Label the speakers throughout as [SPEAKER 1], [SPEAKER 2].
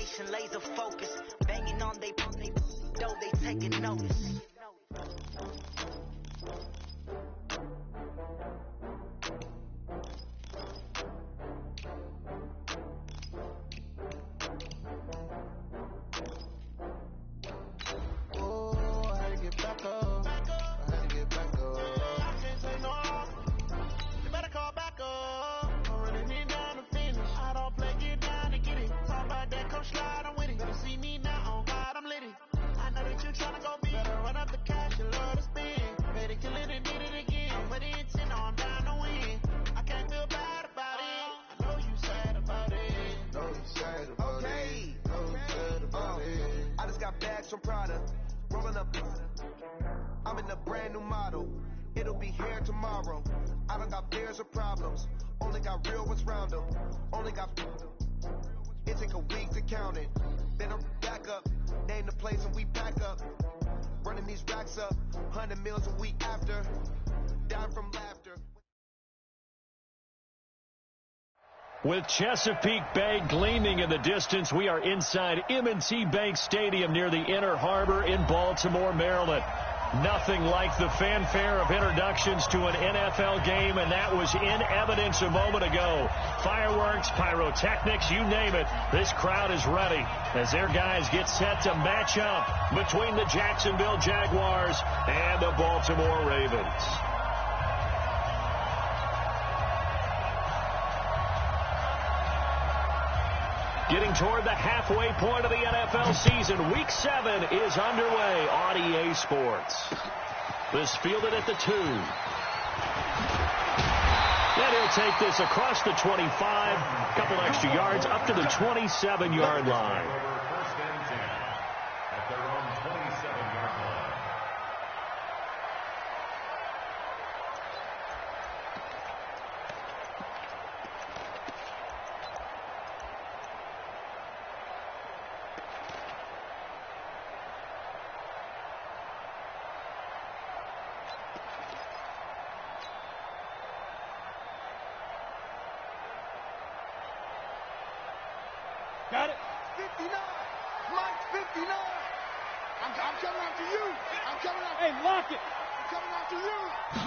[SPEAKER 1] Determination, laser focus. Banging on they though they taking notice.
[SPEAKER 2] From Prada, rolling up. I'm in a brand new model. It'll be here tomorrow. I don't got fears or problems. Only got real ones round them. Only got. It take a week to count it. Then I'm back up. Name the place and we pack up. Running these racks up. 100 meals a week after. Down from laughter.
[SPEAKER 3] With Chesapeake Bay gleaming in the distance, we are inside M&T Bank Stadium near the Inner Harbor in Baltimore, Maryland. Nothing like the fanfare of introductions to an NFL game, and that was in evidence a moment ago. Fireworks, pyrotechnics, you name it. This crowd is ready as their guys get set to match up between the Jacksonville Jaguars and the Baltimore Ravens. Getting toward the halfway point of the NFL season, Week 7 is underway on EA Sports. This fielded at the 2. Then he'll take this across the 25, a couple extra yards up to the 27-yard line.
[SPEAKER 4] First and 10 at their own 27-yard line.
[SPEAKER 5] Got it. 59. Mike, 59. I'm coming after you. I'm coming after you. Hey, lock it. I'm coming after you.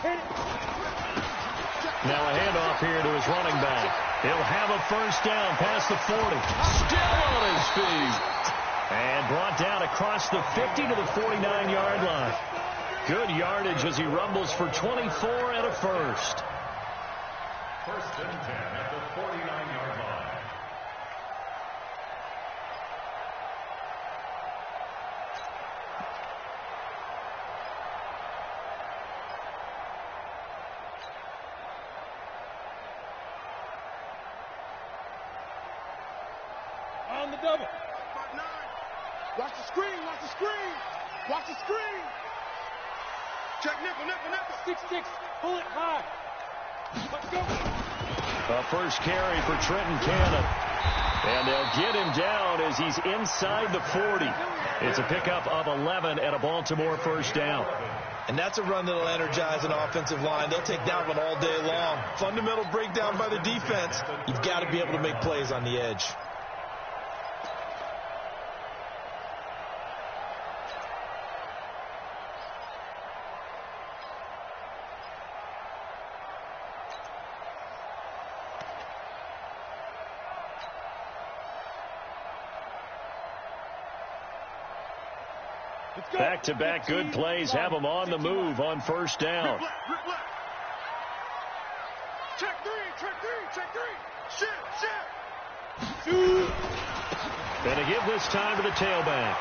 [SPEAKER 5] Hit it.
[SPEAKER 3] Now a handoff here to his running back. He'll have a first down past the 40. Still on his feet. And brought down across the 50 to the 49-yard line. Good yardage as he rumbles for 24 and a first.
[SPEAKER 4] First and 10 at the 49-yard line.
[SPEAKER 5] On the double. Watch the screen, watch the screen. Watch the screen. Check nickel. 6-6. Pull it high. Let's go.
[SPEAKER 3] A first carry for Trenton Cannon. And they'll get him down as he's inside the 40. It's a pickup of 11 and a Baltimore first down.
[SPEAKER 6] And that's a run that'll energize an offensive line. They'll take that one all day long. Fundamental breakdown by the defense. You've got to be able to make plays on the edge.
[SPEAKER 3] Back-to-back good plays have them on the move on first down.
[SPEAKER 5] Check three. Shit.
[SPEAKER 3] And to give this time to the tailback.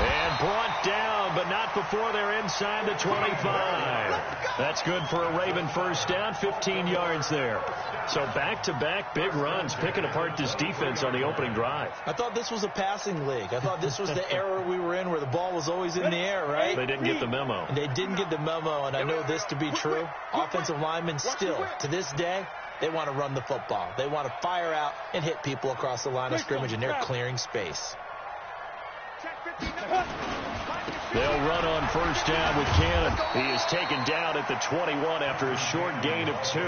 [SPEAKER 3] And brought down, but not before they're inside the 25. That's good for a Raven first down, 15 yards there. So back-to-back big runs, picking apart this defense on the opening drive.
[SPEAKER 6] I thought this was a passing league. I thought this was the era we were in where the ball was always in the air, right?
[SPEAKER 3] They didn't get the memo.
[SPEAKER 6] And they didn't get the memo, and I know this to be true. Offensive linemen still, to this day, they want to run the football. They want to fire out and hit people across the line of scrimmage, and they're clearing space.
[SPEAKER 3] They'll run on first down with Cannon. He is taken down at the 21 after a short gain of 2.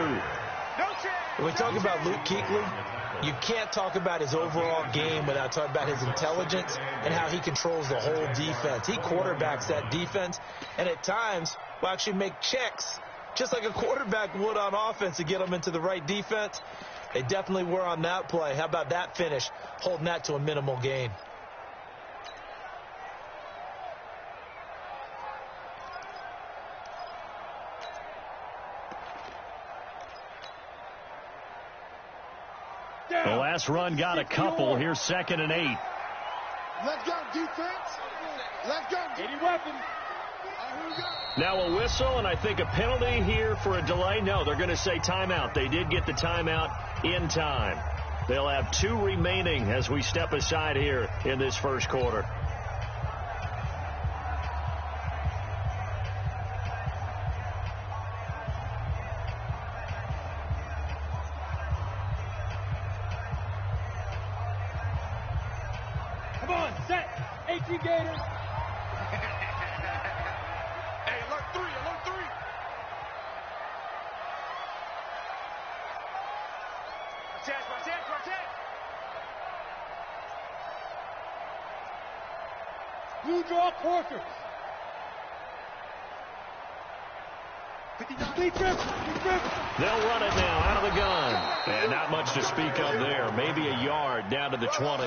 [SPEAKER 6] When we talk about Luke Kuechly, You can't talk about his overall game without talking about his intelligence and how he controls the whole defense. He quarterbacks that defense, and at times will actually make checks, just like a quarterback would on offense, to get them into the right defense. They definitely were on that play. How about that finish, holding that to a minimal gain?
[SPEAKER 3] The last run got a couple. Here's 2nd and 8.
[SPEAKER 5] Let's go, defense. Let's go. Any weapons.
[SPEAKER 3] Now a whistle, and I think a penalty here for a delay. No, they're going to say timeout. They did get the timeout in time. They'll have 2 remaining as we step aside here in this first quarter.
[SPEAKER 5] Come on, set. 18 Gators. Hey, alert 3, alert 3. Protect. Blue draw quarters. 59. Deep grip.
[SPEAKER 3] They'll run it now out of the gun. And not much to speak of there. Maybe a yard down to the 20.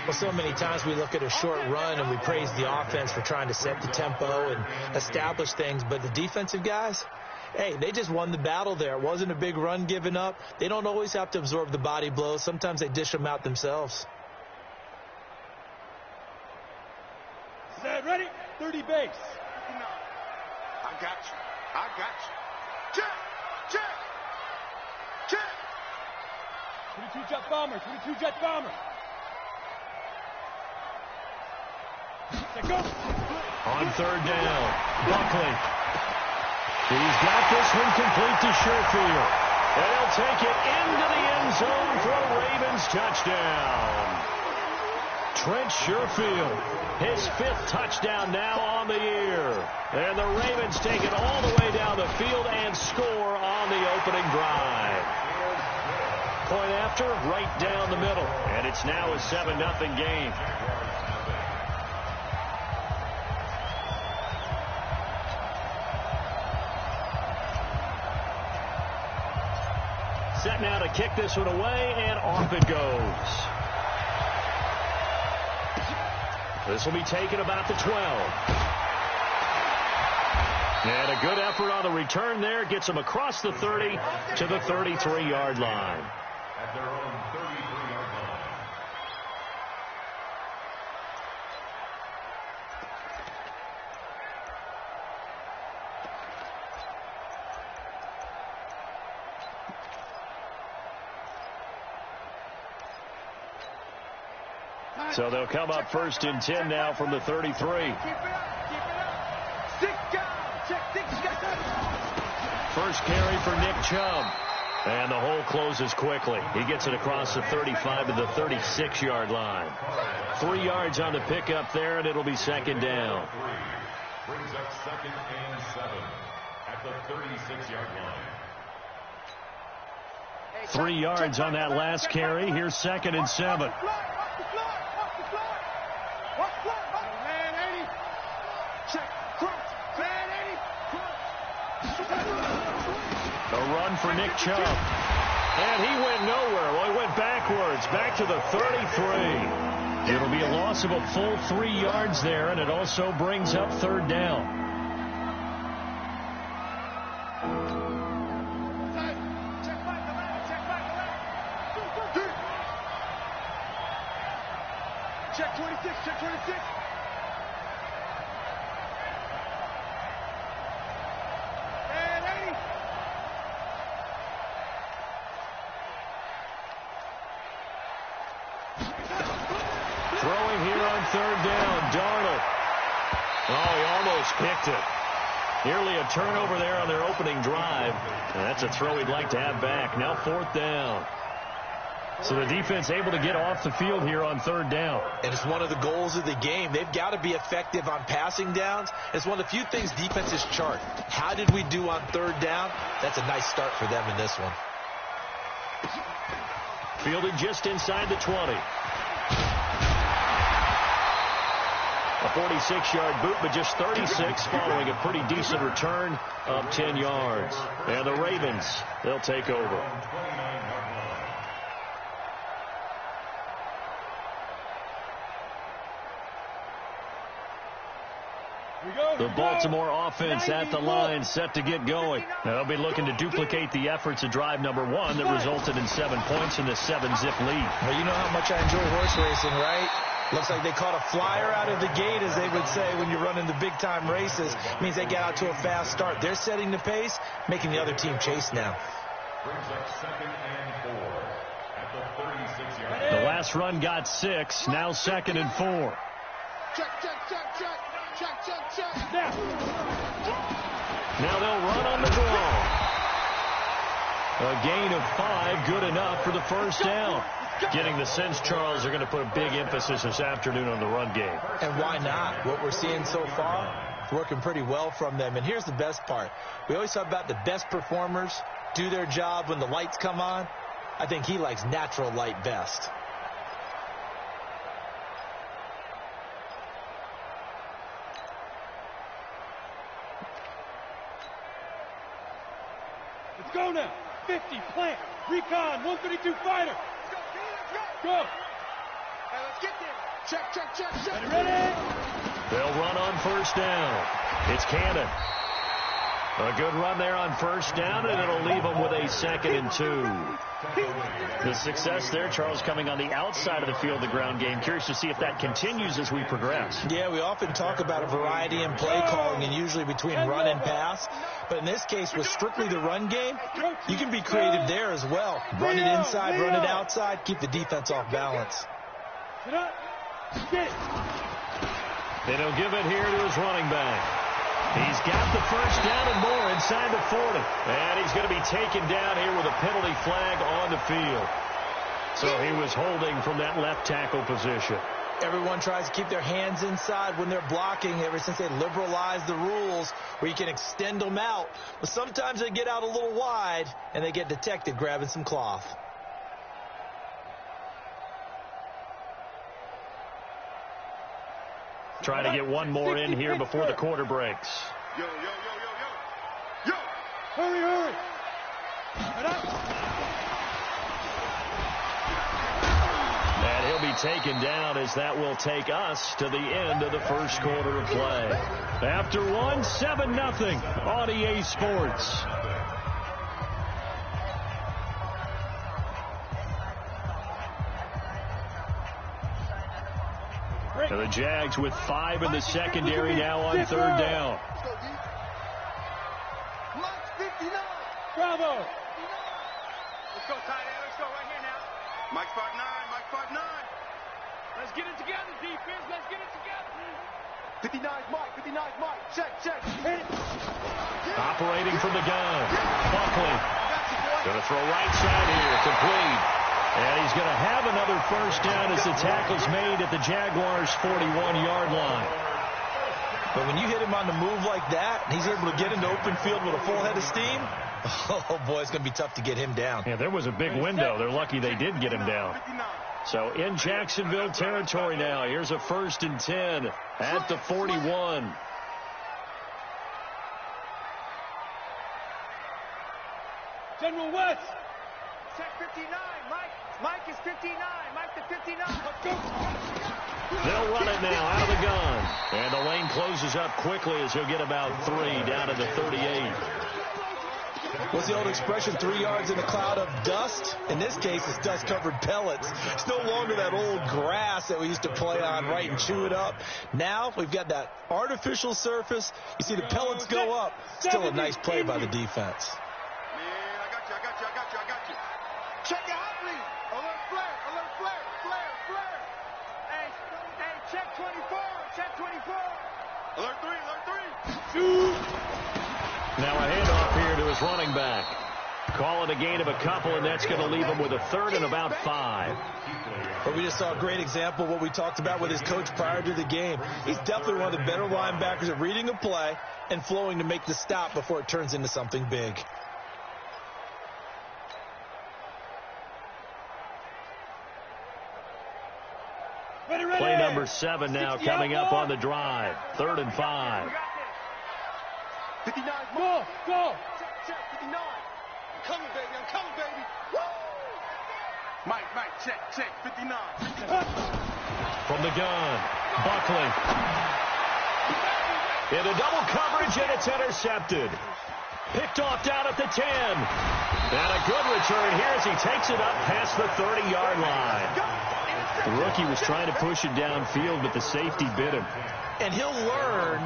[SPEAKER 6] Well, so many times we look at a short run and we praise the offense for trying to set the tempo and establish things. But the defensive guys, hey, they just won the battle there. It wasn't a big run given up. They don't always have to absorb the body blows. Sometimes they dish them out themselves.
[SPEAKER 5] Set, ready? 30 base.
[SPEAKER 2] I got you. Check.
[SPEAKER 5] 22 jet bomber. Set, go.
[SPEAKER 3] On 3rd down, Buckley. He's got this one complete to Sherfield. And he'll take it into the end zone for a Ravens touchdown. Trent Sherfield, his 5th touchdown now on the year. And the Ravens take it all the way down the field and score on the opening drive. Point after, right down the middle. And it's now a 7-0 game. Set now to kick this one away, and off it goes. This will be taken about the 12. And a good effort on the return there. Gets them across the 30 to the 33-yard line.
[SPEAKER 4] At their own 33-yard line.
[SPEAKER 3] So they'll come up 1st and 10 now from the 33.
[SPEAKER 5] Keep it up. 6 down. Check 6 down.
[SPEAKER 3] First carry for Nick Chubb. And the hole closes quickly. He gets it across the 35 to the 36-yard line. 3 yards on the pickup there, and it'll be 2nd down.
[SPEAKER 4] Brings up 2nd and 7 at the 36-yard line.
[SPEAKER 3] 3 yards on that last carry. Here's 2nd and 7. A run for Nick Chubb. And he went nowhere. Well, he went backwards, back to the 33. It'll be a loss of a full 3 yards there, and it also brings up 3rd down.
[SPEAKER 5] Check 26, check 26. And 80.
[SPEAKER 3] Throwing here on 3rd down, Darnold. Oh, he almost picked it. Nearly a turnover there on their opening drive. And that's a throw he'd like to have back. Now 4th down. So the defense able to get off the field here on 3rd down.
[SPEAKER 6] And it's one of the goals of the game. They've got to be effective on passing downs. It's one of the few things defenses chart. How did we do on 3rd down? That's a nice start for them in this one.
[SPEAKER 3] Fielded just inside the 20. A 46-yard boot, but just 36 following a pretty decent return of 10 yards. And the Ravens, they'll take over. The Baltimore offense at the line, set to get going. Now, they'll be looking to duplicate the efforts of drive number 1 that resulted in 7 points in the 7-zip lead.
[SPEAKER 6] Well, you know how much I enjoy horse racing, right? Looks like they caught a flyer out of the gate, as they would say when you're running the big-time races. It means they get out to a fast start. They're setting the pace, making the other team chase now.
[SPEAKER 4] Brings up 2nd and 4 at the 36-yard.
[SPEAKER 3] The last run got 6, now 2nd and 4.
[SPEAKER 5] Check, check, check, check. Check, check, check.
[SPEAKER 3] Now they'll run on the draw. A gain of 5, good enough for the first down. Getting the sense, Charles, they're going to put a big emphasis this afternoon on the run game.
[SPEAKER 6] And why not? What we're seeing so far, working pretty well from them. And here's the best part. We always talk about the best performers do their job when the lights come on. I think he likes natural light best.
[SPEAKER 5] Let's go now. 50, plant, recon, 132 fighter. Go. Hey, let's get there. Check, check, check, check. Ready?
[SPEAKER 3] They'll run on first down. It's Cannon. A good run there on first down, and it'll leave them with a 2nd and 2. The success there, Charles, coming on the outside of the field, the ground game. Curious to see if that continues as we progress.
[SPEAKER 6] Yeah, we often talk about a variety in play calling and usually between run and pass. But in this case, with strictly the run game, you can be creative there as well. Run it inside, run it outside, keep the defense off balance.
[SPEAKER 5] Get it.
[SPEAKER 3] And he'll give it here to his running back. He's got the first down and more inside the 40. And he's going to be taken down here with a penalty flag on the field. So he was holding from that left tackle position.
[SPEAKER 6] Everyone tries to keep their hands inside when they're blocking ever since they liberalized the rules where you can extend them out. But sometimes they get out a little wide and they get detected grabbing some cloth.
[SPEAKER 3] Trying to get one more in here before the quarter breaks.
[SPEAKER 5] Yo, yo, yo, yo, yo. Yo. Hurry, hurry.
[SPEAKER 3] And he'll be taken down as that will take us to the end of the first quarter of play. After 7-0 on EA Sports. And the Jags with 5 in the secondary now on 3rd down.
[SPEAKER 5] Bravo. Let's go, tight end. Let's go right here now. Mike 5'9", Mike 5'9". Let's get it together, defense. Let's get it together. 59's Mike, 59's Mike. Check, check. Hit it.
[SPEAKER 3] Operating from the gun. Buckley. Going to throw right side here. Complete. And he's going to have another first down as the tackle's made at the Jaguars' 41-yard line.
[SPEAKER 6] But when you hit him on the move like that, and he's able to get into open field with a full head of steam, oh, boy, it's going to be tough to get him down.
[SPEAKER 3] Yeah, there was a big window. They're lucky they did get him down. So in Jacksonville territory now. Here's a 1st and 10 at the 41.
[SPEAKER 5] General West. Check 59. Mike is 59. Mike the 59. Let's go.
[SPEAKER 3] They'll run it now out of the gun. And the lane closes up quickly as he'll get about 3 down to the 38.
[SPEAKER 6] What's the old expression, 3 yards in a cloud of dust? In this case, it's dust-covered pellets. It's no longer that old grass that we used to play on, right, and chew it up. Now we've got that artificial surface. You see the pellets go up. Still a nice play by the defense.
[SPEAKER 5] Man, I got you. Check your hot lead. Alert flare. Hey, check 24. Alert 3.
[SPEAKER 3] Shoot. Now a handoff here to his running back. Call it a gain of a couple, and that's going to leave him with a 3rd and about 5.
[SPEAKER 6] But we just saw a great example of what we talked about with his coach prior to the game. He's definitely one of the better linebackers at reading a play and flowing to make the stop before it turns into something big.
[SPEAKER 3] Play number 7 now coming up on the drive. 3rd and 5.
[SPEAKER 5] 59. Go. Check. 59. I'm coming, baby. Woo! Mike, check. 59.
[SPEAKER 3] From the gun, Buckley. Into double coverage, and it's intercepted. Picked off down at the 10. And a good return here as he takes it up past the 30-yard line. The rookie was trying to push it downfield, but the safety bit him.
[SPEAKER 6] And he'll learn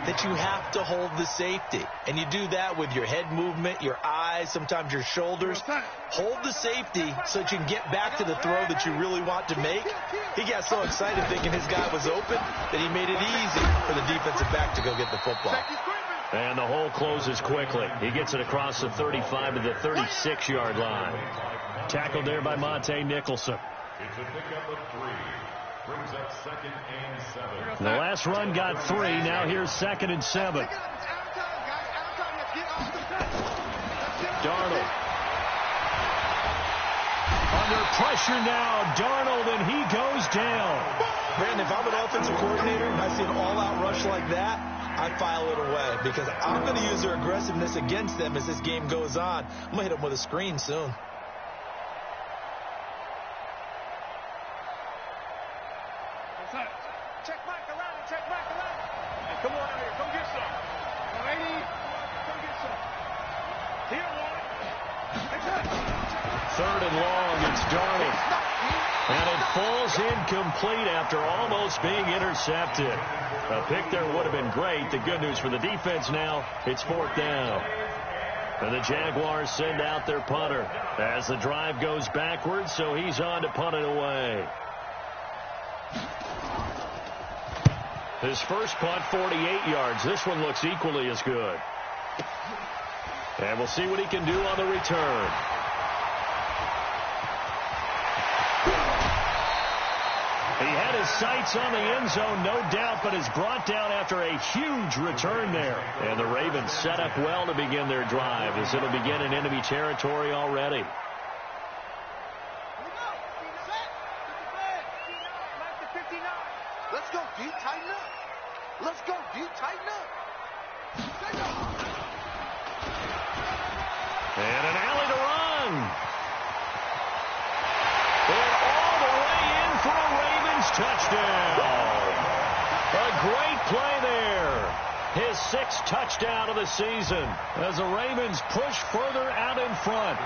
[SPEAKER 6] that you have to hold the safety. And you do that with your head movement, your eyes, sometimes your shoulders. Hold the safety so that you can get back to the throw that you really want to make. He got so excited thinking his guy was open that he made it easy for the defensive back to go get the football.
[SPEAKER 3] And the hole closes quickly. He gets it across the 35 to the 36-yard line. Tackled there by Monte Nicholson.
[SPEAKER 4] It's a pickup of 3. Brings up 2nd and 7.
[SPEAKER 3] The last run got 3. Now here's 2nd and 7. Darnold. Under pressure now, Darnold, and he goes down.
[SPEAKER 6] Brandon, if I'm an offensive coordinator and I see an all-out rush like that, I file it away because I'm going to use their aggressiveness against them as this game goes on. I'm going to hit them with a screen soon.
[SPEAKER 5] Check Mike around. Hey, come on out here. Come get some. Lady, come get some. He don't want it.
[SPEAKER 3] 3rd and long. It's Darnold. And it falls incomplete after almost being intercepted. A pick there would have been great. The good news for the defense now, it's 4th down. And the Jaguars send out their punter as the drive goes backwards, so he's on to punt it away. His first punt, 48 yards. This one looks equally as good. And we'll see what he can do on the return. He had his sights on the end zone, no doubt, but is brought down after a huge return there. And the Ravens set up well to begin their drive as it'll begin in enemy territory already.
[SPEAKER 5] Let's go, D. Tighten up.
[SPEAKER 3] And an alley to run. And all the way in for a Ravens touchdown. A great play there. His 6th touchdown of the season as the Ravens push further out in front.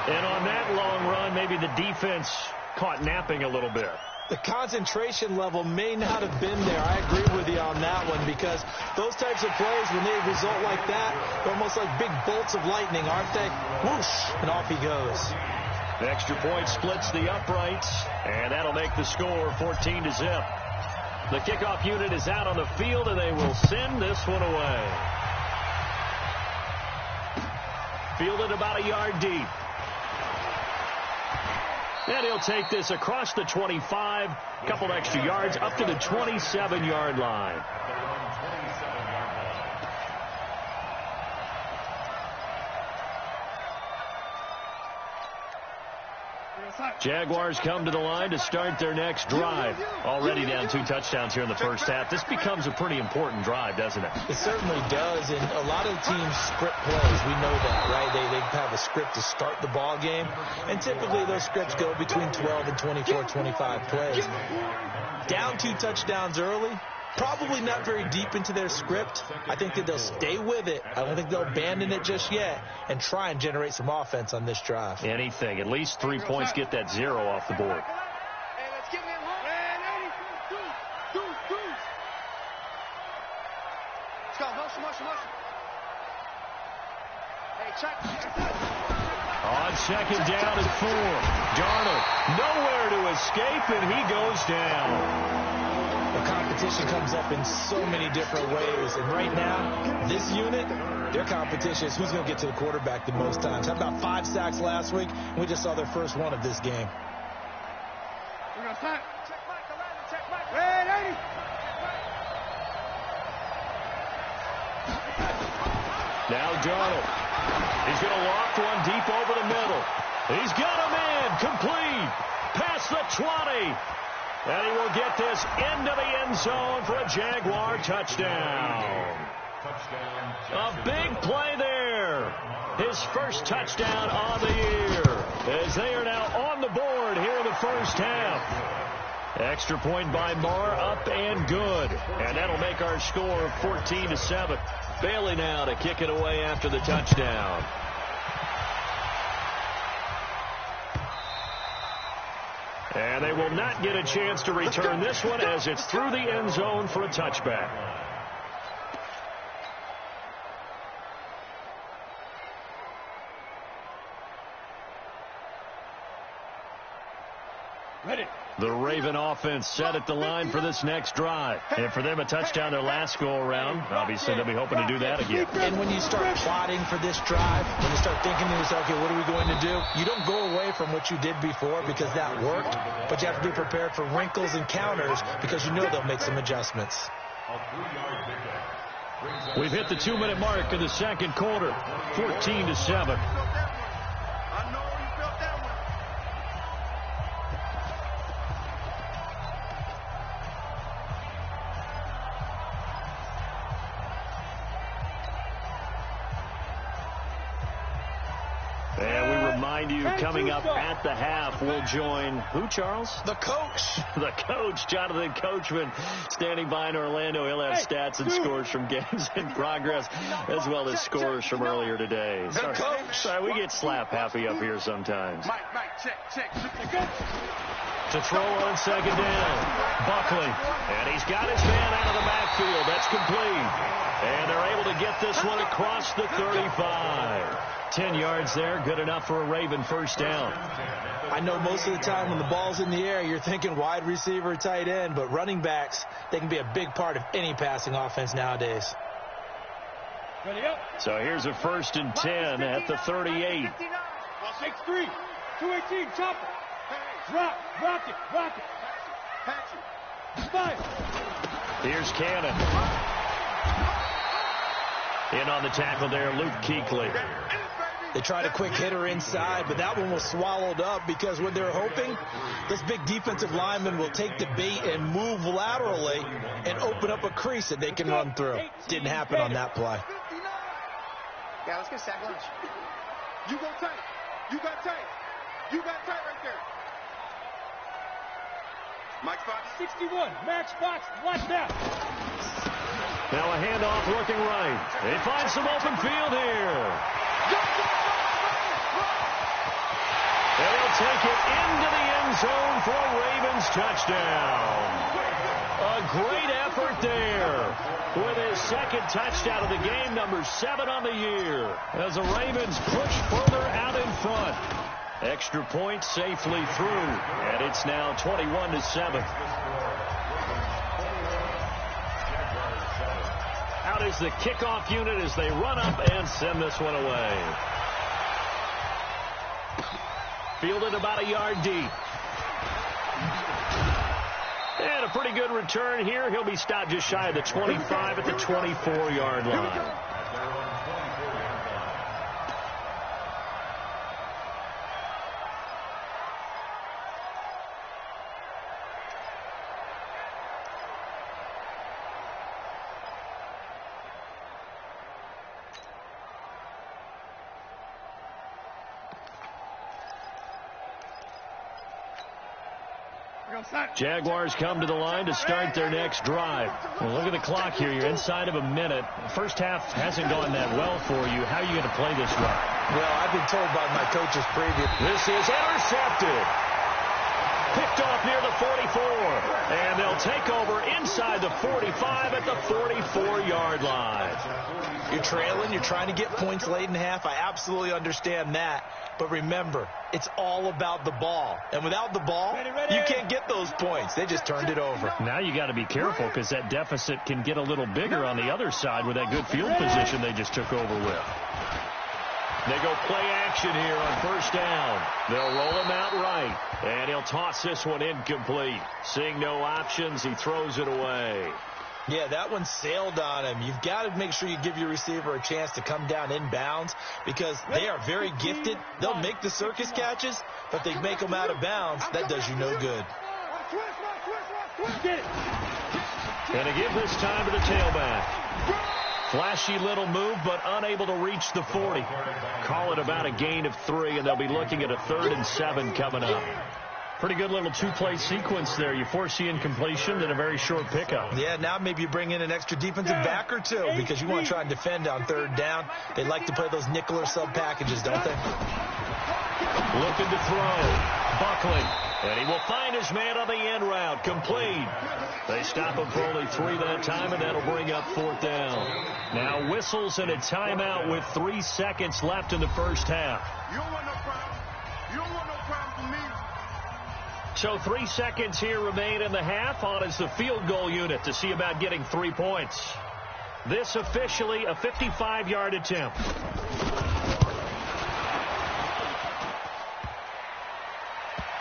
[SPEAKER 3] And on that long run, maybe the defense caught napping a little bit.
[SPEAKER 6] The concentration level may not have been there. I agree with you on that one because those types of plays, when they result like that, they're almost like big bolts of lightning, aren't they? Whoosh, and off he goes.
[SPEAKER 3] The extra point splits the uprights, and that'll make the score 14-0. The kickoff unit is out on the field, and they will send this one away. Fielded about a yard deep. And he'll take this across the 25, a couple extra yards, up to the 27-yard line. Jaguars come to the line to start their next drive. Already down 2 touchdowns here in the first half. This becomes a pretty important drive, doesn't it?
[SPEAKER 6] It certainly does, and a lot of teams script plays. We know that, right? They have a script to start the ball game, and typically those scripts go between 12 and 24, 25 plays. Down 2 touchdowns early, probably not very deep into their script. I think that they'll stay with it. I don't think they'll abandon it just yet and try and generate some offense on this drive.
[SPEAKER 3] Anything. At least 3 points, get that 0 off the board.
[SPEAKER 5] Hey, let's get in there. Let's go. Motion. Hey, check.
[SPEAKER 3] On 2nd down and 4. Darnold nowhere to escape, and he goes down.
[SPEAKER 6] The competition comes up in so many different ways. And right now, this unit, their competition is who's going to get to the quarterback the most times. How about 5 sacks last week? We just saw their first one of this game.
[SPEAKER 5] We're going to start. Check Mike around and check Mike. Hey, lady.
[SPEAKER 3] Now Darnold. He's going to loft one deep over the middle. He's got him in. Complete. Past the 20. And he will get this into the end zone for a Jaguar touchdown. A big play there. His first touchdown on the year, as they are now on the board here in the first half. Extra point by Marr, up and good. And that'll make our score 14-7. Bailey now to kick it away after the touchdown. And they will not get a chance to return this one, as it's through the end zone for a touchback.
[SPEAKER 5] Ready.
[SPEAKER 3] The Raven offense set at the line for this next drive. And for them, a touchdown their last go-around. Obviously, they'll be hoping to do that again.
[SPEAKER 6] And when you start plotting for this drive, when you start thinking to yourself, okay, what are we going to do? You don't go away from what you did before because that worked, but you have to be prepared for wrinkles and counters because you know they'll make some adjustments.
[SPEAKER 3] We've hit the 2-minute mark in the second quarter, 14-7. Coming up at the half, we'll join who, Charles?
[SPEAKER 6] The coach.
[SPEAKER 3] The coach, Jonathan Coachman, standing by in Orlando. He'll have stats and scores from games in progress, as well as scores from earlier today. Sorry, we get slap happy up here sometimes. To throw on second down, Buckley, and he's got his man out of the backfield. That's complete. And they're able to get this one across the 35. 10 yards there, good enough for a Raven first down.
[SPEAKER 6] I know most of the time when the ball's in the air, you're thinking wide receiver, tight end, but running backs, they can be a big part of any passing offense nowadays.
[SPEAKER 3] So here's a 1st and 10 at the 38.
[SPEAKER 5] 6-3, 218, chop it. Rock it. Spike.
[SPEAKER 3] Here's Cannon. In on the tackle there, Luke Kuechly.
[SPEAKER 6] They tried a quick hitter inside, but that one was swallowed up because what they're hoping, this big defensive lineman will take the bait and move laterally and open up a crease that they can run through. Didn't happen on that play.
[SPEAKER 7] Yeah, let's get sack lunch.
[SPEAKER 5] You go tight. You got tight right there. Mike spot 61. Max box. Watch that.
[SPEAKER 3] Now a handoff looking right. They find some open field here. And they'll take it into the end zone for a Ravens touchdown. A great effort there with his second touchdown of the game, number 7 on the year, as the Ravens push further out in front. Extra point safely through, and it's now 21-7. Out is the kickoff unit as they run up and send this one away. Fielded about a yard deep. And a pretty good return here. He'll be stopped just shy of the 25 at the 24-yard line. Jaguars come to the line to start their next drive. Well, look at the clock here. You're inside of a minute. First half hasn't gone that well for you. How are you going to play this one?
[SPEAKER 6] Well, I've been told by my coaches previous.
[SPEAKER 3] This is intercepted. Picked off near the 44. And they'll take over inside the 45 at the 44-yard line.
[SPEAKER 6] You're trailing. You're trying to get points late in half. I absolutely understand that. But remember, it's all about the ball. And without the ball, you can't get those points. They just turned it over.
[SPEAKER 3] Now you got to be careful because that deficit can get a little bigger on the other side with that good field position they just took over with. They go play action here on first down. They'll roll him out right. And he'll toss this one incomplete. Seeing no options, he throws it away.
[SPEAKER 6] Yeah, that one sailed on him. You've got to make sure you give your receiver a chance to come down inbounds because they are very gifted. They'll make the circus catches, but they make them out of bounds. That does you no good.
[SPEAKER 5] Get it.
[SPEAKER 3] Going to give this time to the tailback. Flashy little move, but unable to reach the 40. Call it about a gain of 3, and they'll be looking at a 3rd and 7 coming up. Pretty good little two-play sequence there. You force the incompletion, then a very short pickup.
[SPEAKER 6] Yeah, now maybe you bring in an extra defensive back or two because you want to try and defend on 3rd down. They like to play those nickel or sub packages, don't they?
[SPEAKER 3] Looking to throw. Buckley. And he will find his man on the end route. Complete. They stop him for only 3 that time, and that'll bring up 4th down. Now whistles and a timeout with 3 seconds left in the first half.
[SPEAKER 5] You don't want no problem. You don't want no problem for me.
[SPEAKER 3] So 3 seconds here remain in the half. On is the field goal unit to see about getting 3 points. This officially a 55-yard attempt.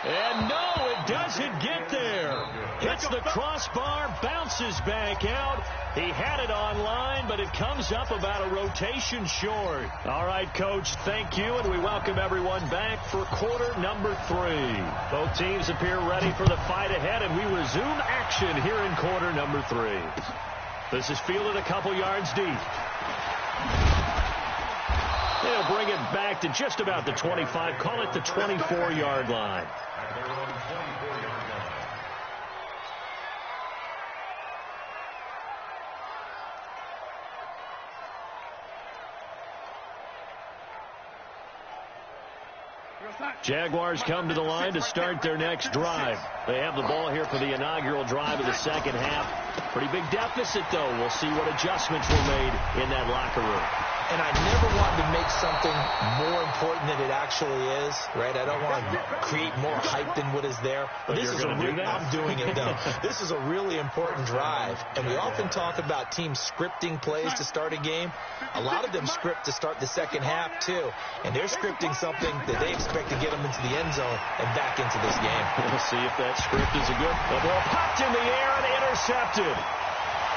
[SPEAKER 3] And no, it doesn't get there. Hits the crossbar, bounces back out. He had it online, but it comes up about a rotation short. All right, Coach, thank you, and we welcome everyone back for quarter number 3. Both teams appear ready for the fight ahead, and we resume action here in quarter number 3. This is fielded a couple yards deep. They'll bring it back to just about the 25, call it the 24-yard line. Jaguars come to the line to start their next drive. They have the ball here for the inaugural drive of the second half. Pretty big deficit, though. We'll see what adjustments were made in that locker room.
[SPEAKER 6] And I never wanted to make something more important than it actually is, right? I don't want to create more hype than what is there.
[SPEAKER 3] But this is I'm
[SPEAKER 6] doing it, though. This is a really important drive. And we often talk about teams scripting plays to start a game. A lot of them script to start the second half, too. And they're scripting something that they expect to get them into the end zone and back into this game.
[SPEAKER 3] We'll see if that script is a good. The ball popped in the air and intercepted.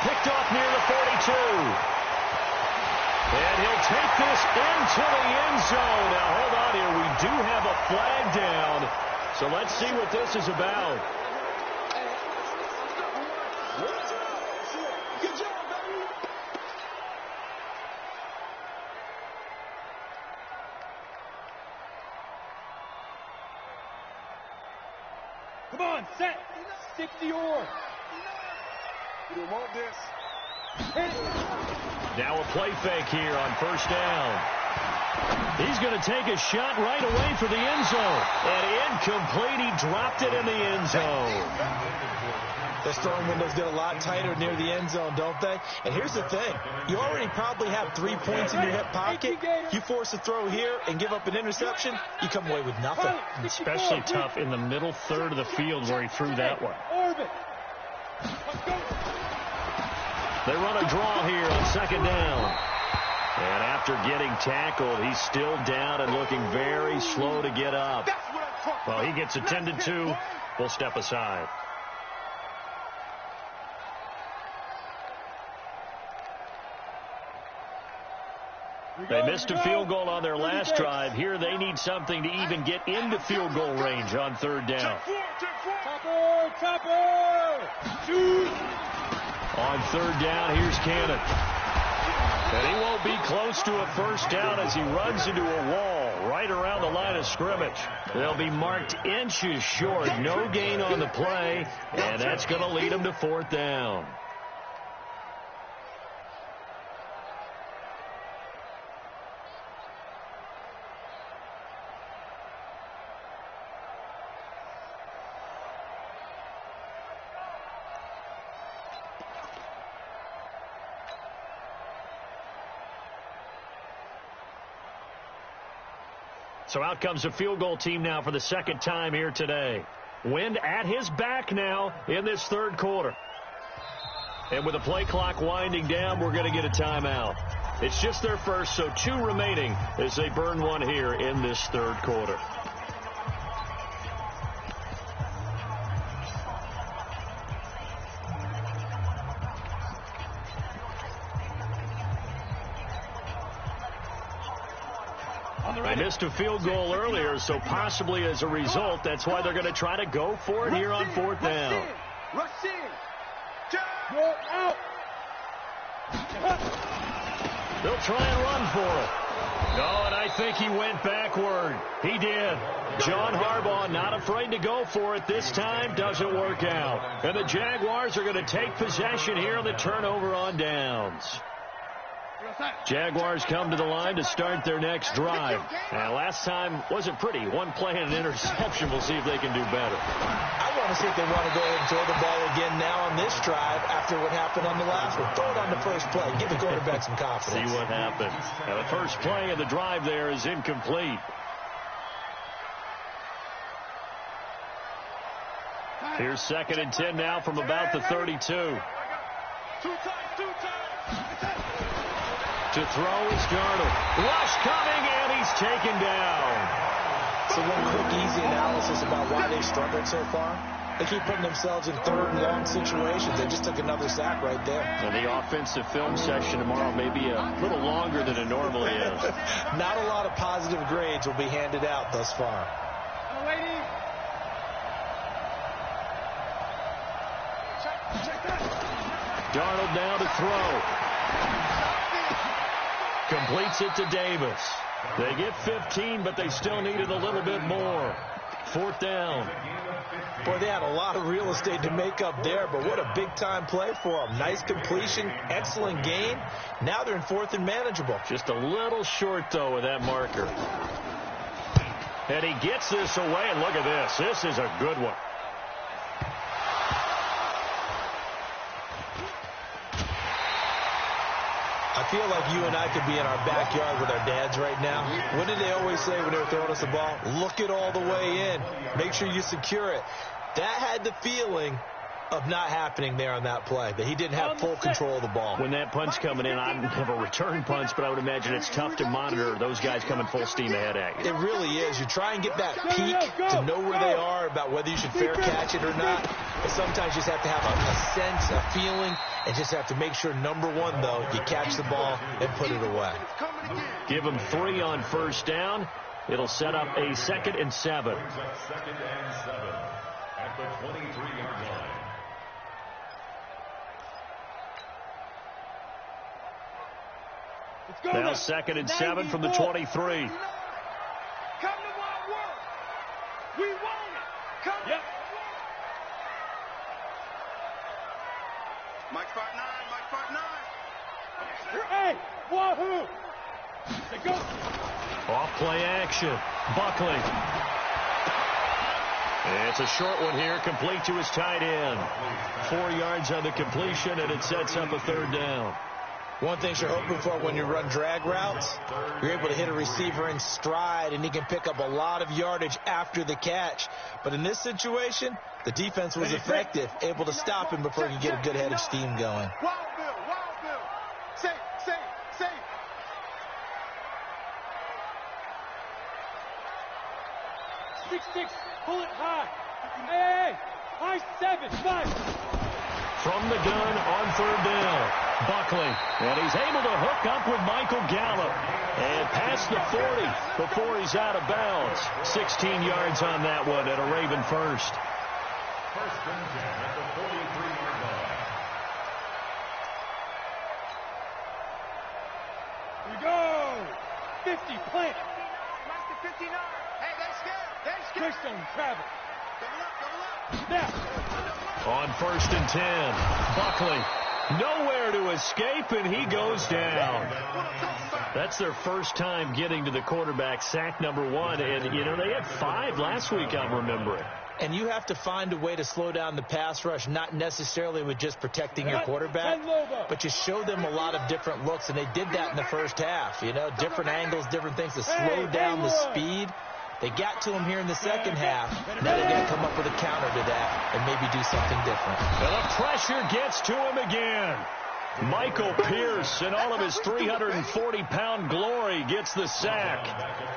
[SPEAKER 3] Picked off near the 42. And he'll take this into the end zone. Now, hold on here. We do have a flag down. So let's see what this is about.
[SPEAKER 5] Good job, baby. Come on, set. Stick the oar. You want this.
[SPEAKER 3] Now a play fake here on first down. He's going to take a shot right away for the end zone. And incomplete. He dropped it in the end zone.
[SPEAKER 6] The throwing windows get a lot tighter near the end zone, don't they? And here's the thing. You already probably have 3 points in your hip pocket. You force a throw here and give up an interception, you come away with nothing.
[SPEAKER 3] Especially tough in the middle third of the field where he threw that one. They run a draw here on second down. And after getting tackled, he's still down and looking very slow to get up. Well, he gets attended to. We'll step aside. They missed a field goal on their last drive. Here they need something to even get into field goal range on third down. On third down, here's Cannon. And he won't be close to a first down as he runs into a wall right around the line of scrimmage. They'll be marked inches short. No gain on the play, and that's going to lead them to fourth down. So out comes the field goal team now for the second time here today. Wind at his back now in this third quarter. And with the play clock winding down, we're going to get a timeout. It's just their first, so 2 remaining as they burn one here in this third quarter. They missed a field goal earlier, so possibly as a result, that's why they're going to try to go for it here on 4th down.
[SPEAKER 5] Rush in. Go out.
[SPEAKER 3] They'll try and run for it. No, and I think he went backward. He did. John Harbaugh not afraid to go for it this time. Doesn't work out. And the Jaguars are going to take possession here on the turnover on downs. Jaguars come to the line to start their next drive. And last time wasn't pretty. One play and an interception. We'll see if they can do better.
[SPEAKER 6] I want to see if they want to go ahead and throw the ball again now on this drive after what happened on the last one. Throw it on the first play. Give the quarterback some confidence.
[SPEAKER 3] See what happens. Now the first play of the drive there is incomplete. Here's 2nd and 10 now from about the 32. To throw is Darnold. Rush coming, and he's taken down.
[SPEAKER 6] So one quick, easy analysis about why they struggled so far. They keep putting themselves in 3rd and long situations. They just took another sack right there.
[SPEAKER 3] And the offensive film session tomorrow may be a little longer than it normally is.
[SPEAKER 6] Not a lot of positive grades will be handed out thus far.
[SPEAKER 3] Darnold now to throw. Completes it to Davis. They get 15, but they still needed a little bit more. 4th down.
[SPEAKER 6] Boy, they had a lot of real estate to make up there, but what a big-time play for them. Nice completion, excellent gain. Now they're in 4th and manageable.
[SPEAKER 3] Just a little short, though, with that marker. And he gets this away, and look at this. This is a good one.
[SPEAKER 6] I feel like you and I could be in our backyard with our dads right now. What did they always say when they were throwing us the ball? Look it all the way in. Make sure you secure it. That had the feeling of not happening there on that play, that he didn't have full control of the ball.
[SPEAKER 3] When that punt's coming in, I never return punts, but I would imagine it's tough to monitor those guys coming full steam ahead at you.
[SPEAKER 6] It really is. You try and get that peek to know where they are, about whether you should fair catch it or not. But sometimes you just have to have a sense, a feeling, and just have to make sure, number one, though, you catch the ball and put it away.
[SPEAKER 3] Give them 3 on 1st down. It'll set up a 2nd and 7.
[SPEAKER 4] 2nd and 7 at the 23-yard line.
[SPEAKER 3] Now 2nd and 7 from the 23.
[SPEAKER 5] Come to my work. We want it. Come. Yep. Mike 5'9", Mike 5'9". Hey, wahoo! They go.
[SPEAKER 3] Off play action. Buckley. It's a short one here, complete to his tight end. 4 yards on the completion, and it sets up a 3rd down.
[SPEAKER 6] One thing you're hoping for when you run drag routes, you're able to hit a receiver in stride, and he can pick up a lot of yardage after the catch. But in this situation, the defense was effective, able to stop him before he could get a good head of steam going.
[SPEAKER 5] Wild Bill. Safe. 6-6, pull it high. Hey, high 7, 5.
[SPEAKER 3] From the gun on 3rd down. Buckley. And he's able to hook up with Michael Gallup. And past the 40 before he's out of bounds. 16 yards on that one at a Raven first.
[SPEAKER 4] 1st and 10 at the 43-yard line.
[SPEAKER 5] Here we go. 50, plant.
[SPEAKER 7] 59. Hey, they scared.
[SPEAKER 5] Christian Travis.
[SPEAKER 7] Double up.
[SPEAKER 5] Now.
[SPEAKER 3] On 1st and 10. Buckley. Nowhere to escape, and he goes down. That's their first time getting to the quarterback, sack number 1. And, you know, they had 5 last week, I'm remembering.
[SPEAKER 6] And you have to find a way to slow down the pass rush, not necessarily with just protecting your quarterback, but you show them a lot of different looks, and they did that in the first half. You know, different angles, different things to slow down the speed. They got to him here in the second half. Now they got to come up with a counter to that and maybe do something different.
[SPEAKER 3] And the pressure gets to him again. Michael Pierce, in all of his 340-pound glory, gets the sack.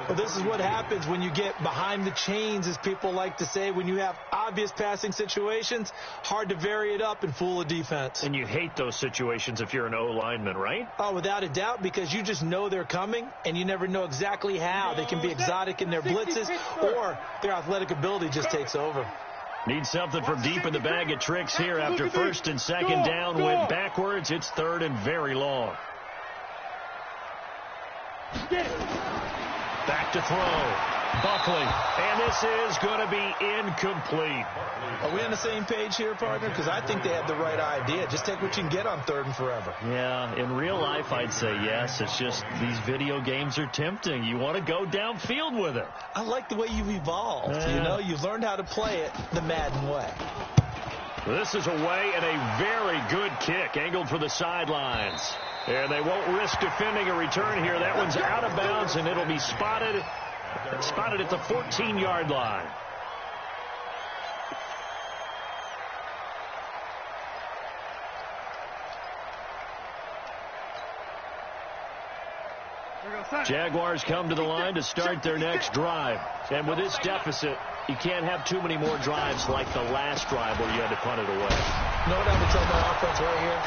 [SPEAKER 6] Well, this is what happens when you get behind the chains, as people like to say. When you have obvious passing situations, hard to vary it up and fool a defense.
[SPEAKER 3] And you hate those situations if you're an O-lineman, right?
[SPEAKER 6] Oh, without a doubt, because you just know they're coming, and you never know exactly how. They can be exotic in their blitzes, or their athletic ability just takes over.
[SPEAKER 3] Need something from deep in the bag of tricks here after first and second down. Went backwards. It's third and very long. Back to throw. Buckley. And this is going to be incomplete.
[SPEAKER 6] Are we on the same page here, partner? Because I think they have the right idea. Just take what you can get on third and forever.
[SPEAKER 3] Yeah, in real life, I'd say yes. It's just these video games are tempting. You want to go downfield with it.
[SPEAKER 6] I like the way you've evolved. You know, you've learned how to play it the Madden way.
[SPEAKER 3] This is away and a very good kick, angled for the sidelines. And they won't risk defending a return here. That one's out of bounds, and it'll be spotted at the 14-yard line. Jaguars come to the line to start their next drive. And with this deficit, you can't have too many more drives like the last drive where you had to punt it away.
[SPEAKER 6] You know what I would tell my offense right here?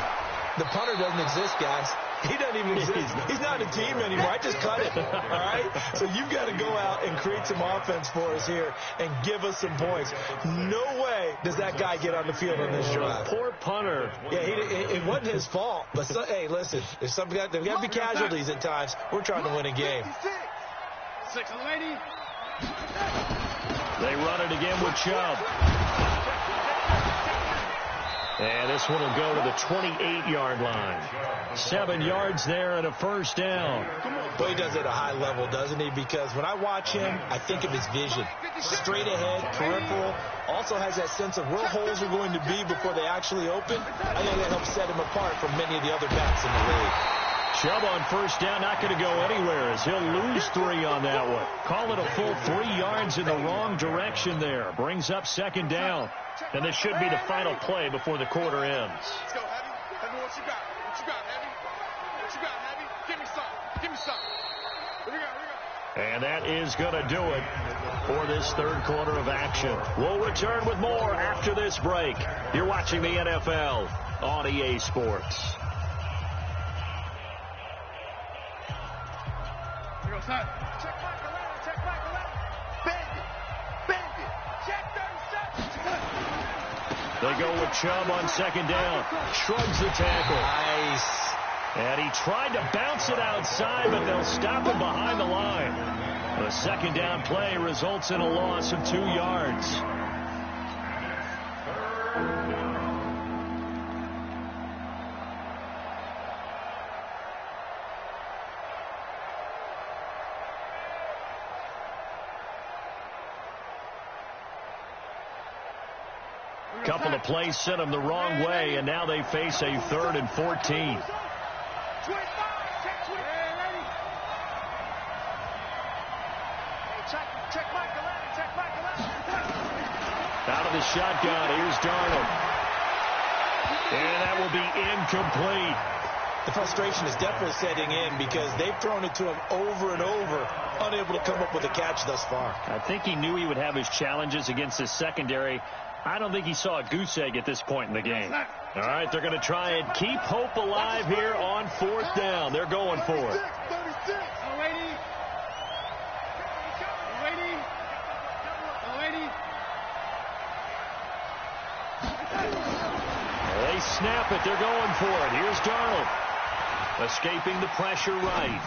[SPEAKER 6] The punter doesn't exist, guys. He doesn't even exist. He's not a team anymore. I just cut it, all right? So you've got to go out and create some offense for us here and give us some points. No way does that guy get on the field on this drive.
[SPEAKER 3] Poor punter.
[SPEAKER 6] Yeah, it wasn't his fault. But, hey, listen, there's got to be casualties at times. We're trying to win a game.
[SPEAKER 3] They run it again with Chubb. And this one will go to the 28-yard line. 7 yards there and a first down.
[SPEAKER 6] Well, he does it at a high level, doesn't he? Because when I watch him, I think of his vision. Straight ahead, peripheral. Also has that sense of where holes are going to be before they actually open. I think that helps set him apart from many of the other backs in the league.
[SPEAKER 3] Chubb on first down, not going to go anywhere as he'll lose 3 on that one. Call it a full 3 yards in the wrong direction there. Brings up second down. And this should be the final play before the quarter ends.
[SPEAKER 7] Let's go, Heavy. Heavy, what you got? What you got, Heavy? What you got, Heavy? Give me some. Give me some. Here we go.
[SPEAKER 3] And that is going to do it for this third quarter of action. We'll return with more after this break. You're watching the NFL on EA Sports.
[SPEAKER 7] Here goes Hut. Check Michael out. Check Michael out. Bend it. Bend it. Check 37.
[SPEAKER 3] They go with Chubb on second down. Shrugs the tackle.
[SPEAKER 6] Nice.
[SPEAKER 3] And he tried to bounce it outside, but they'll stop him behind the line. The second down play results in a loss of 2 yards. Couple of plays sent them the wrong way, and now they face a 3rd and 14. Out of the shotgun, here's Darnold. And that will be incomplete.
[SPEAKER 6] The frustration is definitely setting in because they've thrown it to him over and over, unable to come up with a catch thus far.
[SPEAKER 3] I think he knew he would have his challenges against his secondary. I don't think he saw a goose egg at this point in the game. All right, they're going to try and keep hope alive here on 4th down. They're going for it. They snap it. They're going for it. Here's Darnold. Escaping the pressure right.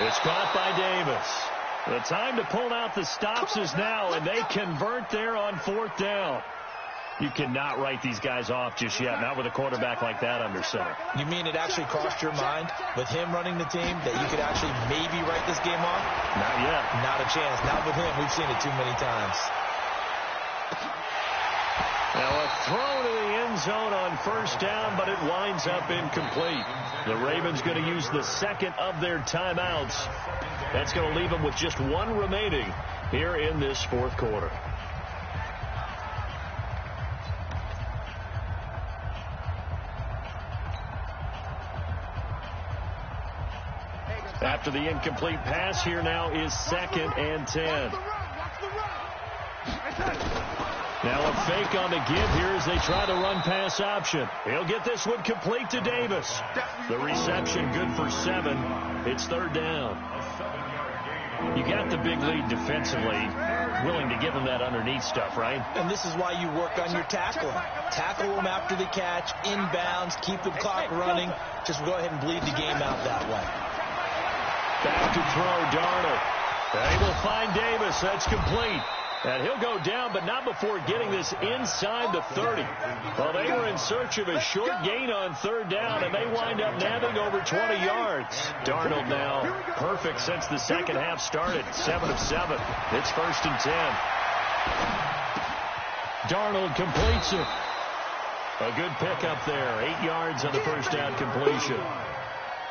[SPEAKER 3] It's caught by Davis. The time to pull out the stops is now, and they convert there on 4th down. You cannot write these guys off just yet, not with a quarterback like that under center.
[SPEAKER 6] You mean it actually crossed your mind with him running the team that you could actually maybe write this game off?
[SPEAKER 3] Not yet.
[SPEAKER 6] Not a chance. Not with him. We've seen it too many times.
[SPEAKER 3] Now a throw to the end zone on 1st down, but it winds up incomplete. The Ravens going to use the second of their timeouts. That's going to leave them with just 1 remaining here in this 4th quarter. After the incomplete pass, here now is 2nd and 10. Now a fake on the give here as they try the run-pass option. He'll get this one complete to Davis. The reception good for 7. It's 3rd down. You got the big lead defensively, willing to give them that underneath stuff, right?
[SPEAKER 6] And this is why you work on your tackling. Tackle them after the catch, inbounds, keep the clock running. Just go ahead and bleed the game out that way.
[SPEAKER 3] Back to throw, Darnold. They will find Davis. That's complete. And he'll go down, but not before getting this inside the 30. Well, they were in search of a short gain on 3rd down, and they wind up nabbing over 20 yards. Darnold now perfect since the second half started. 7 of 7. It's 1st and 10. Darnold completes it. A good pickup there. 8 yards on the first down completion.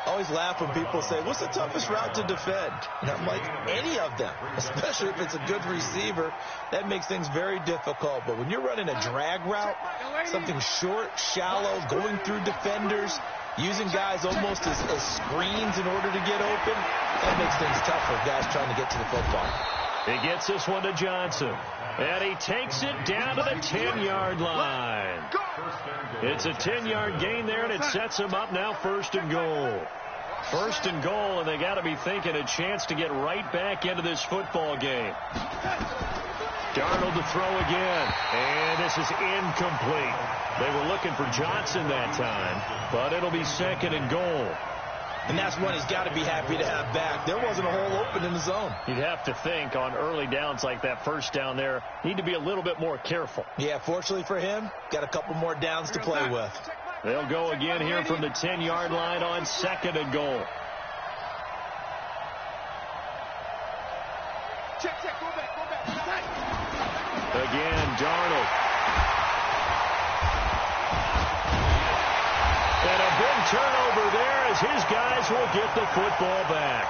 [SPEAKER 6] I always laugh when people say, what's the toughest route to defend? And I'm like, any of them, especially if it's a good receiver. That makes things very difficult. But when you're running a drag route, something short, shallow, going through defenders, using guys almost as screens in order to get open, that makes things tough for guys trying to get to the football.
[SPEAKER 3] He gets this one to Johnson. And he takes it down to the 10-yard line. It's a 10-yard gain there, and it sets him up now 1st and goal. 1st and goal, and they got to be thinking a chance to get right back into this football game. Darnold to throw again, and this is incomplete. They were looking for Johnson that time, but it'll be 2nd and goal.
[SPEAKER 6] And that's one he's got to be happy to have back. There wasn't a hole open in the zone.
[SPEAKER 3] You'd have to think on early downs like that, first down there, need to be a little bit more careful.
[SPEAKER 6] Yeah, fortunately for him, got a couple more downs to play with.
[SPEAKER 3] They'll go again here from the 10-yard line on 2nd and goal.
[SPEAKER 5] Check, go back.
[SPEAKER 3] Again, Darnold. And a big turnover there as his guys will get the football back.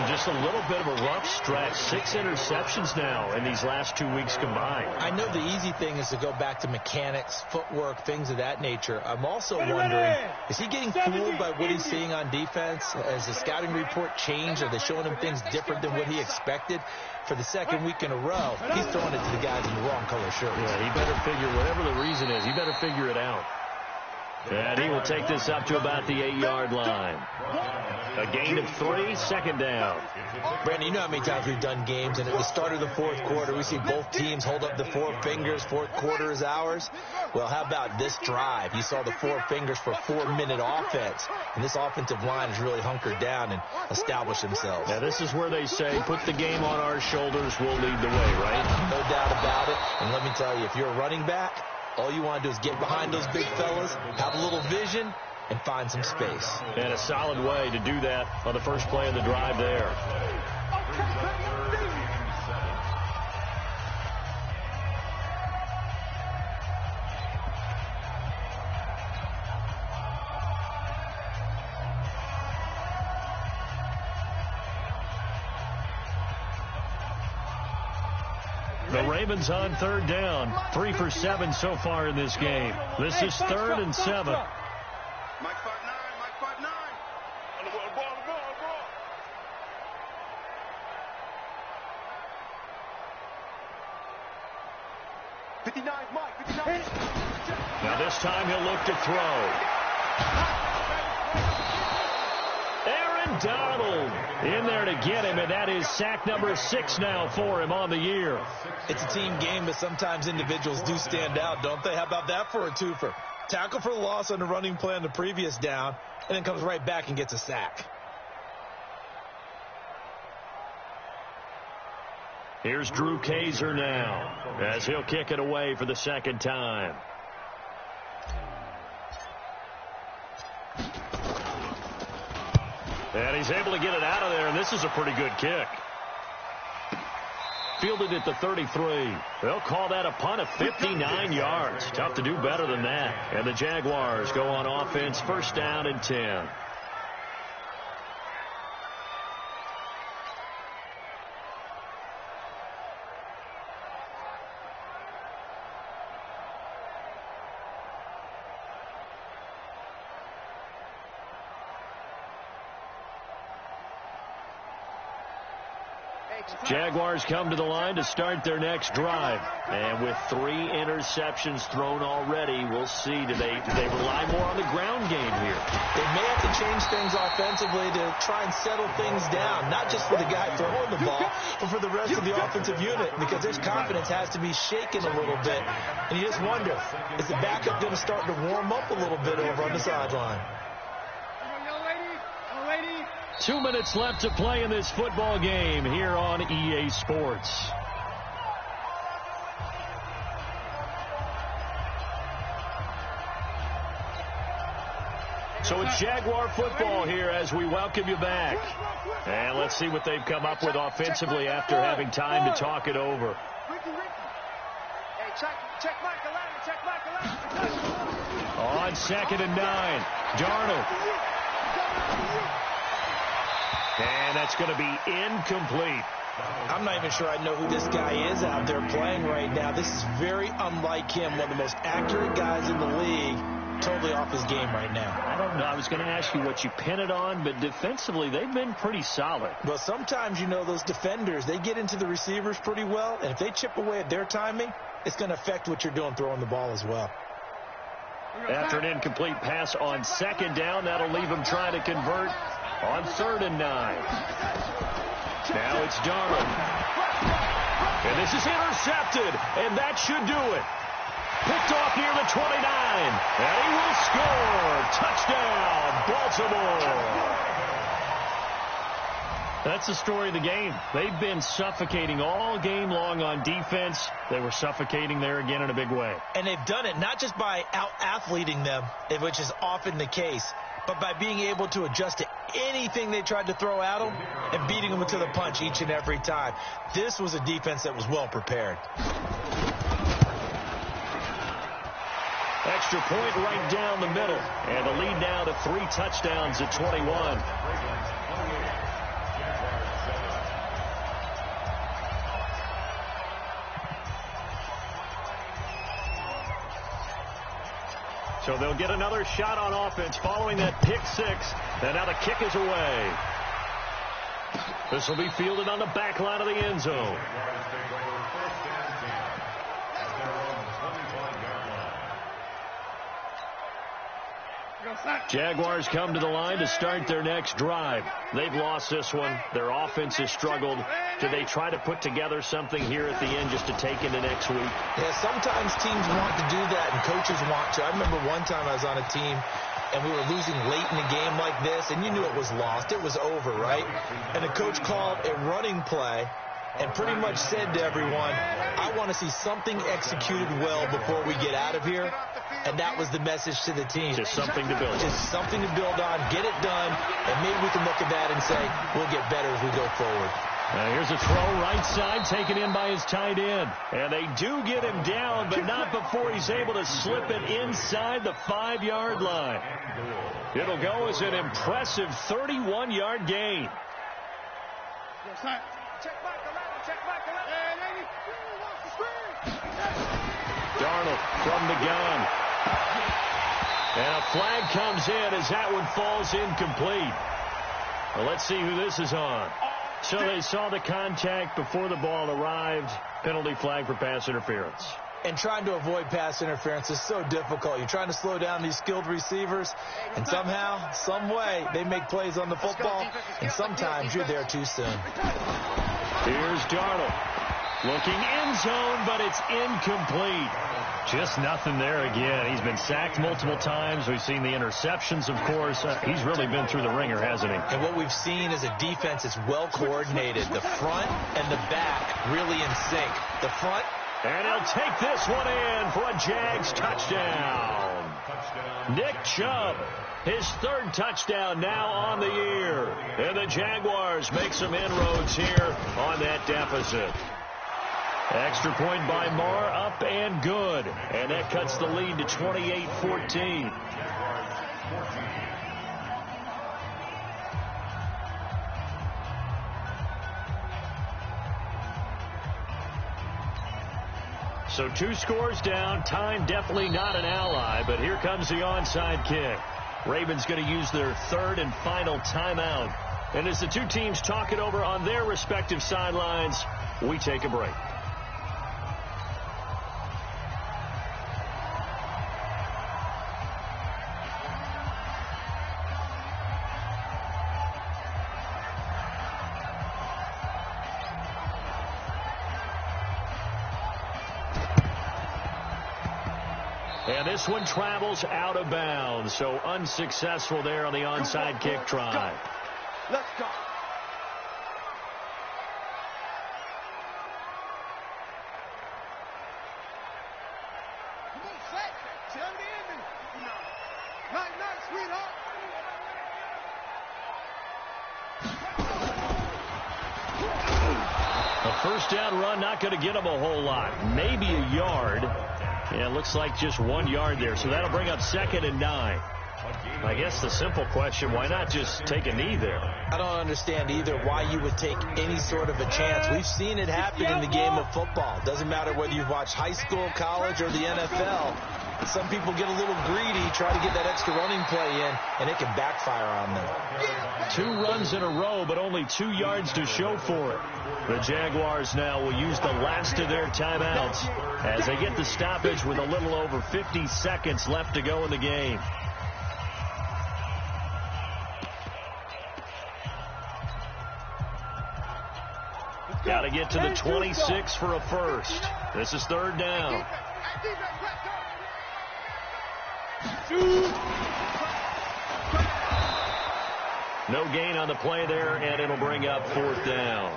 [SPEAKER 3] Just a little bit of a rough stretch. 6 interceptions now in these last 2 weeks combined.
[SPEAKER 6] I know the easy thing is to go back to mechanics, footwork, things of that nature. I'm also wondering, is he getting fooled by what he's seeing on defense? Has the scouting report changed? Are they showing him things different than what he expected? For the 2nd week in a row, he's throwing it to the guys in the wrong color shirts.
[SPEAKER 3] Yeah, he better figure, whatever the reason is, he better figure it out. And he will take this up to about the 8-yard line. A gain of 3, 2nd down.
[SPEAKER 6] Brandon, you know how many times we've done games, and at the start of the 4th quarter, we see both teams hold up the 4 fingers, 4th quarter is ours. Well, how about this drive? You saw the 4 fingers for 4-minute offense, and this offensive line has really hunkered down and established themselves.
[SPEAKER 3] Now, this is where they say, put the game on our shoulders, we'll lead the way, right?
[SPEAKER 6] No doubt about it, and let me tell you, if you're a running back, all you want to do is get behind those big fellas, have a little vision, and find some space.
[SPEAKER 3] And a solid way to do that on the first play of the drive there. The Ravens on 3rd down. 3 for 7 so far in this game. This is 3rd and 7.
[SPEAKER 7] Mike 5'9", Mike 5'9". On the ball.
[SPEAKER 5] 59, Mike, 59.
[SPEAKER 3] Now this time he'll look to throw. Aaron Donald in there to get him, and that is sack number 6 now for him on the year.
[SPEAKER 6] It's a team game, but sometimes individuals do stand out, don't they? How about that for a twofer? Tackle for the loss on the running play on the previous down, and then comes right back and gets a sack.
[SPEAKER 3] Here's Drew Kaiser now as he'll kick it away for the 2nd time. And he's able to get it out of there, and this is a pretty good kick. Fielded at the 33. They'll call that a punt of 59 yards. Tough to do better than that. And the Jaguars go on offense, 1st down and 10. Jaguars come to the line to start their next drive. And with 3 interceptions thrown already, we'll see. Do they rely more on the ground game here?
[SPEAKER 6] They may have to change things offensively to try and settle things down, not just for the guy throwing the ball, but for the rest of the offensive unit, because their confidence has to be shaken a little bit. And you just wonder, is the backup going to start to warm up a little bit over on the sideline?
[SPEAKER 3] 2 minutes left to play in this football game here on EA Sports. So it's Jaguar football here as we welcome you back. And let's see what they've come up with offensively after having time to talk it over. On 2nd and 9, Darnold. And that's going to be incomplete.
[SPEAKER 6] I'm not even sure I know who this guy is out there playing right now. This is very unlike him, one of the most accurate guys in the league. Totally off his game right now.
[SPEAKER 3] I don't know. I was going to ask you what you pin it on, but defensively, they've been pretty solid.
[SPEAKER 6] Well, sometimes, you know, those defenders, they get into the receivers pretty well, and if they chip away at their timing, it's going to affect what you're doing throwing the ball as well.
[SPEAKER 3] After an incomplete pass on 2nd down, that'll leave him trying to convert on 3rd and 9. Now it's Darnold. And this is intercepted, and that should do it. Picked off near the 29, and he will score. Touchdown, Baltimore. That's the story of the game. They've been suffocating all game long on defense. They were suffocating there again in a big way.
[SPEAKER 6] And they've done it not just by out-athleting them, which is often the case, but by being able to adjust to anything they tried to throw at them and beating them to the punch each and every time. This was a defense that was well prepared.
[SPEAKER 3] Extra point right down the middle. And a lead now to 3 touchdowns at 21. So they'll get another shot on offense following that pick 6. And now the kick is away. This will be fielded on the back line of the end zone. Jaguars come to the line to start their next drive. They've lost this one. Their offense has struggled. Do they try to put together something here at the end just to take into next week?
[SPEAKER 6] Yeah, sometimes teams want to do that and coaches want to. I remember one time I was on a team and we were losing late in a game like this, and you knew it was lost. It was over, right? And the coach called a running play and pretty much said to everyone, I want to see something executed well before we get out of here. And that was the message to the team.
[SPEAKER 3] Just something to build on.
[SPEAKER 6] Just something to build on, get it done, and maybe we can look at that and say, we'll get better as we go forward.
[SPEAKER 3] Now here's a throw right side, taken in by his tight end. And they do get him down, but not before he's able to slip it inside the 5-yard line. It'll go as an impressive 31-yard gain. Darnold from the gun. And a flag comes in as that one falls incomplete. Well, let's see who this is on. So they saw the contact before the ball arrived. Penalty flag for pass interference.
[SPEAKER 6] And trying to avoid pass interference is so difficult. You're trying to slow down these skilled receivers, and somehow, some way, they make plays on the football, and sometimes you're there too soon.
[SPEAKER 3] Here's Darnold. Looking end zone, but it's incomplete. Just nothing there again. He's been sacked multiple times. We've seen the interceptions, of course. He's really been through the ringer, hasn't he?
[SPEAKER 6] And what we've seen is a defense that's well coordinated. The front and the back really in sync. The front.
[SPEAKER 3] And he'll take this one in for a Jags touchdown. Nick Chubb, his 3rd touchdown now on the year. And the Jaguars make some inroads here on that deficit. Extra point by Marr, up and good. And that cuts the lead to 28-14. So 2 scores down. Time definitely not an ally, but here comes the onside kick. Ravens going to use their 3rd and final timeout And as the two teams talk it over on their respective sidelines, we take a break. And this one travels out of bounds, so unsuccessful there on the onside kick try.
[SPEAKER 5] Let's go. Come on, Zach. Tell the ending. Night, night, sweetheart.
[SPEAKER 3] A first down run, not going to get him a whole lot. Maybe a yard. Yeah, it looks like just 1 yard there, so that'll bring up 2nd and 9. I guess the simple question, why not just take a knee there?
[SPEAKER 6] I don't understand either why you would take any sort of a chance. We've seen it happen in the game of football. Doesn't matter whether you've watched high school, college, or the NFL. Some people get a little greedy, try to get that extra running play in, and it can backfire on them.
[SPEAKER 3] 2 runs in a row, but only 2 yards to show for it. The Jaguars now will use the last of their timeouts as they get the stoppage with a little over 50 seconds left to go in the game. Got to get to the 26 for a first. This is 3rd down. No gain on the play there, and it'll bring up 4th down.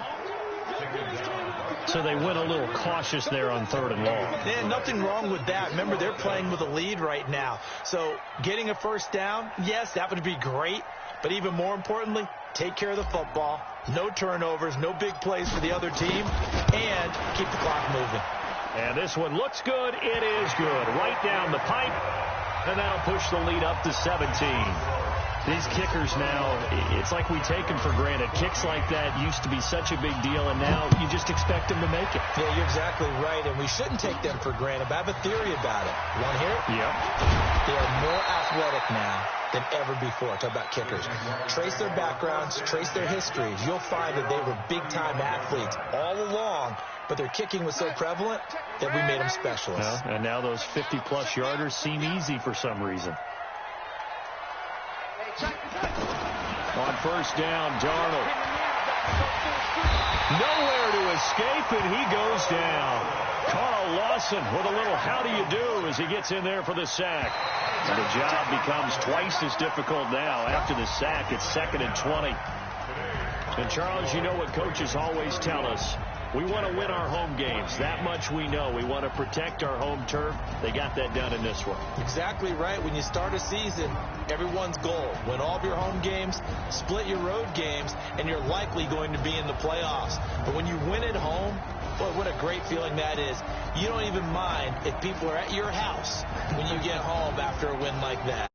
[SPEAKER 3] So they went a little cautious there on 3rd and long.
[SPEAKER 6] Yeah, nothing wrong with that. Remember, they're playing with a lead right now. So getting a first down, yes, that would be great. But even more importantly, take care of the football. No turnovers, no big plays for the other team, and keep the clock moving.
[SPEAKER 3] And this one looks good. It is good. Right down the pipe, and that'll push the lead up to 17. These kickers now, it's like we take them for granted. Kicks like that used to be such a big deal, and now you just expect them to make it.
[SPEAKER 6] Yeah, you're exactly right, and we shouldn't take them for granted. But I have a theory about it. You want to hear it?
[SPEAKER 3] Yep.
[SPEAKER 6] They are more athletic now than ever before. Talk about kickers. Trace their backgrounds, trace their histories. You'll find that they were big-time athletes all along, but their kicking was so prevalent that we made them specialists.
[SPEAKER 3] Well, and now those 50-plus yarders seem easy for some reason. On first down, Darnold. Nowhere to escape, and he goes down. Carl Lawson with a little how do you do as he gets in there for the sack. And the job becomes twice as difficult now. After the sack, it's 2nd and 20. And, Charles, you know what coaches always tell us. We want to win our home games. That much we know. We want to protect our home turf. They got that done in this one.
[SPEAKER 6] Exactly right. When you start a season, everyone's goal, win all of your home games, split your road games, and you're likely going to be in the playoffs. But when you win at home, boy, what a great feeling that is. You don't even mind if people are at your house when you get home after a win like that.